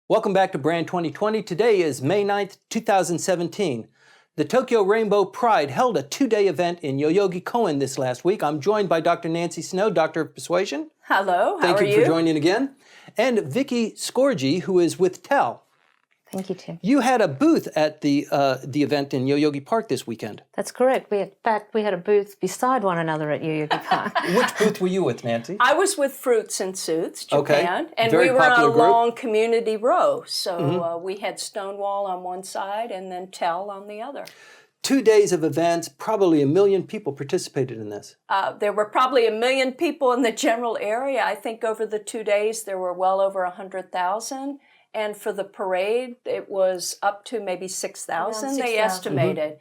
Welcome back to Brand 2020. Today is May 9th, 2017. The Tokyo Rainbow Pride held a two-day event in Yoyogi Koen this last week. I'm joined by Dr. Nancy Snow, Doctor of Persuasion. Hello, how are you? Thank you for joining again. And Vickie Skorji, who is with TEL. Thank you, Tim. You had a booth at the event in Yoyogi Park this weekend. That's correct. In fact, we had a booth beside one another at Yoyogi Park. Which booth were you with, Nancy? I was with Fruits and Suits, Japan, Okay. and Very we were on a popular group. long community row. So we had Stonewall on one side and then TEL on the other. 2 days of events, probably 1 million people participated in this. There were probably 1 million people in the general area. I think over the 2 days there were well over 100,000. And for the parade, it was up to maybe 6,000, they estimated.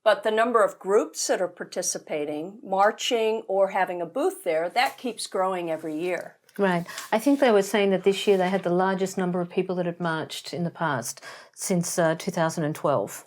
But the number of groups that are participating, marching or having a booth there, that keeps growing every year. Right. I think they were saying that this year they had the largest number of people that had marched in the past since 2012.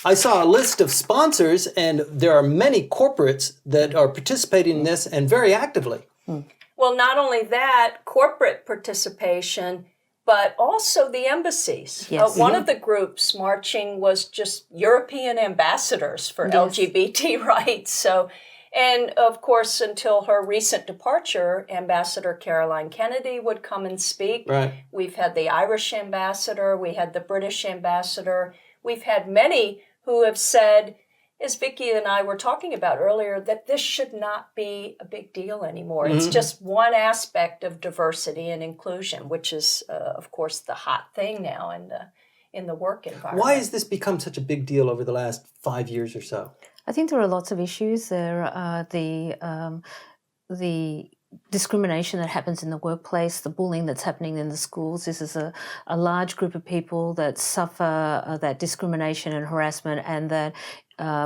I saw a list of sponsors, and there are many corporates that are participating in this and very actively. Well, not only that, corporate participation, but also the embassies. Yes. One of the groups marching was just European ambassadors for LGBT rights. So, and of course, until her recent departure, Ambassador Caroline Kennedy would come and speak. Right. We've had the Irish ambassador, we had the British ambassador. We've had many who have said, as Vickie and I were talking about earlier, that this should not be a big deal anymore. It's just one aspect of diversity and inclusion, which is, of course, the hot thing now in the work environment. Why has this become such a big deal over the last 5 years or so? I think there are lots of issues. There are the discrimination that happens in the workplace, the bullying that's happening in the schools. This is a large group of people that suffer that discrimination and harassment, and that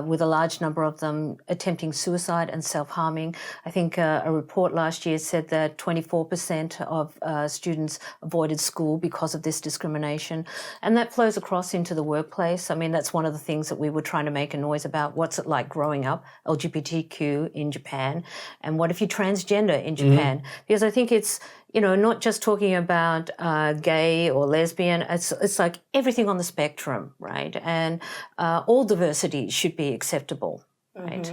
with a large number of them attempting suicide and self-harming. I think a report last year said that 24% of students avoided school because of this discrimination. And that flows across into the workplace. I mean, that's one of the things that we were trying to make a noise about. What's it like growing up LGBTQ in Japan? And what if you're transgender in Japan? Because I think it's, you know, not just talking about gay or lesbian, it's like everything on the spectrum, right? And all diversity should be acceptable, right?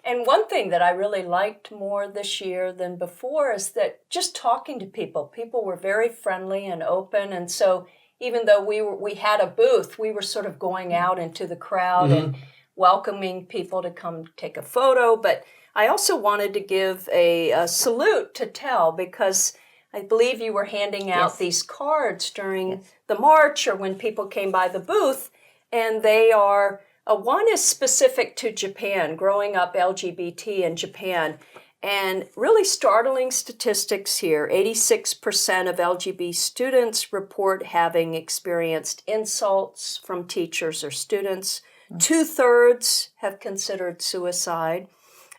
And one thing that I really liked more this year than before is that just talking to people were very friendly and open. And so even though we had a booth, we were sort of going out into the crowd and welcoming people to come take a photo. But I also wanted to give a salute to TEL, because I believe you were handing out these cards during the march or when people came by the booth, and they are, one is specific to Japan, growing up LGBT in Japan, and really startling statistics here. 86% of LGBT students report having experienced insults from teachers or students. 2/3 have considered suicide.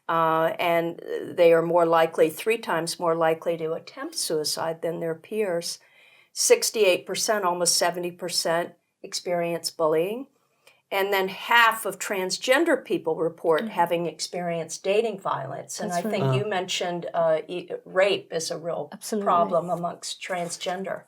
And they are more likely, 3 times more likely to attempt suicide than their peers. 68%, almost 70%, experience bullying. And then half of transgender people report having experienced dating violence. And I think you mentioned rape is a real problem amongst transgender.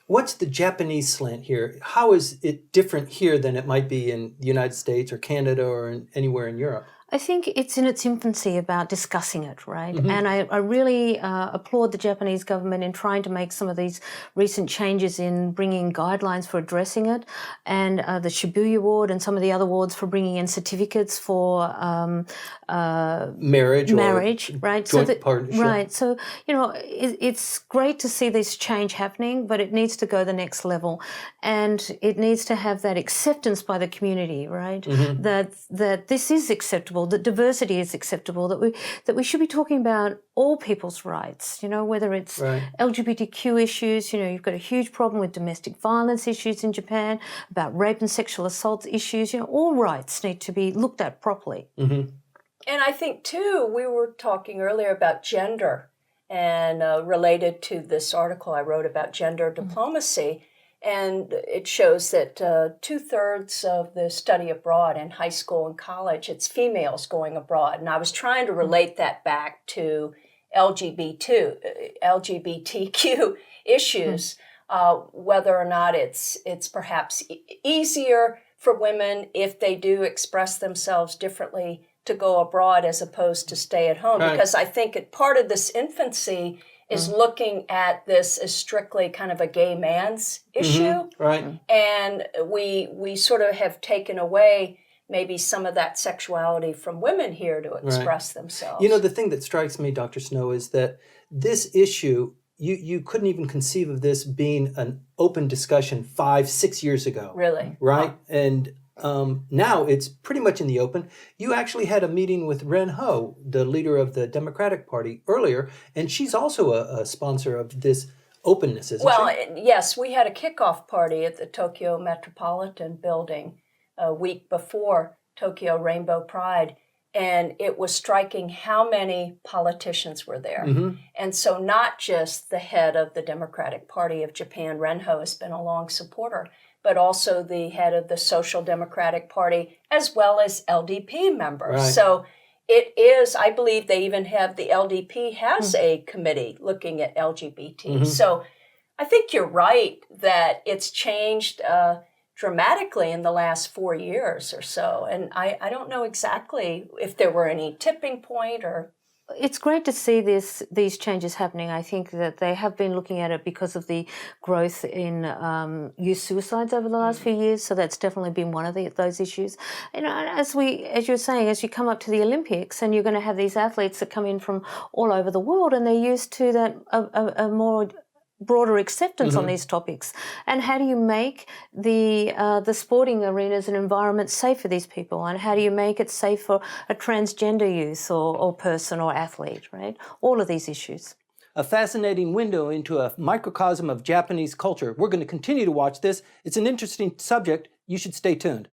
What's the Japanese slant here? How is it different here than it might be in the United States or Canada or anywhere in Europe? I think it's in its infancy about discussing it, right? And I really applaud the Japanese government in trying to make some of these recent changes in bringing guidelines for addressing it, and the Shibuya Award and some of the other awards for bringing in certificates for marriage, right? Joint partnership. Right. So, you know, it's great to see this change happening, but it needs to go the next level, and it needs to have that acceptance by the community, right? That this is acceptable, that diversity is acceptable, that we should be talking about all people's rights, you know, whether it's LGBTQ issues. You know, you've got a huge problem with domestic violence issues in Japan, about rape and sexual assault issues. You know, all rights need to be looked at properly. And I think, too, we were talking earlier about gender and related to this article I wrote about gender diplomacy. And it shows that 2/3 of the study abroad in high school and college, it's females going abroad. And I was trying to relate that back to LGBTQ issues. whether or not it's perhaps easier for women if they do express themselves differently to go abroad as opposed to stay at home. Right. Because I think part of this infancy is looking at this as strictly kind of a gay man's issue. Right. And we sort of have taken away maybe some of that sexuality from women here to express themselves. You know, the thing that strikes me, Dr. Snow, is that this issue, you couldn't even conceive of this being an open discussion 5-6 years ago. Really? Right? And now it's pretty much in the open. You actually had a meeting with Ren Ho, the leader of the Democratic Party, earlier, and she's also a sponsor of this openness, isn't she? Yes, we had a kickoff party at the Tokyo Metropolitan Building a week before Tokyo Rainbow Pride, and it was striking how many politicians were there. And so not just the head of the Democratic Party of Japan, Ren Ho, has been a long supporter, but also the head of the Social Democratic Party, as well as LDP members. Right. So it is, I believe they even have, the LDP has a committee looking at LGBT. So I think you're right that it's changed dramatically in the last 4 years or so. And I don't know exactly if there were any tipping point or... It's great to see these changes happening. I think that they have been looking at it because of the growth in youth suicides over the last few years. So that's definitely been one of those issues. You know, as you're saying, as you come up to the Olympics, and you're going to have these athletes that come in from all over the world, and they're used to that a more broader acceptance on these topics. And how do you make the sporting arenas and environment safe for these people? And how do you make it safe for a transgender youth or person or athlete, right? All of these issues. A fascinating window into a microcosm of Japanese culture. We're going to continue to watch this. It's an interesting subject. You should stay tuned.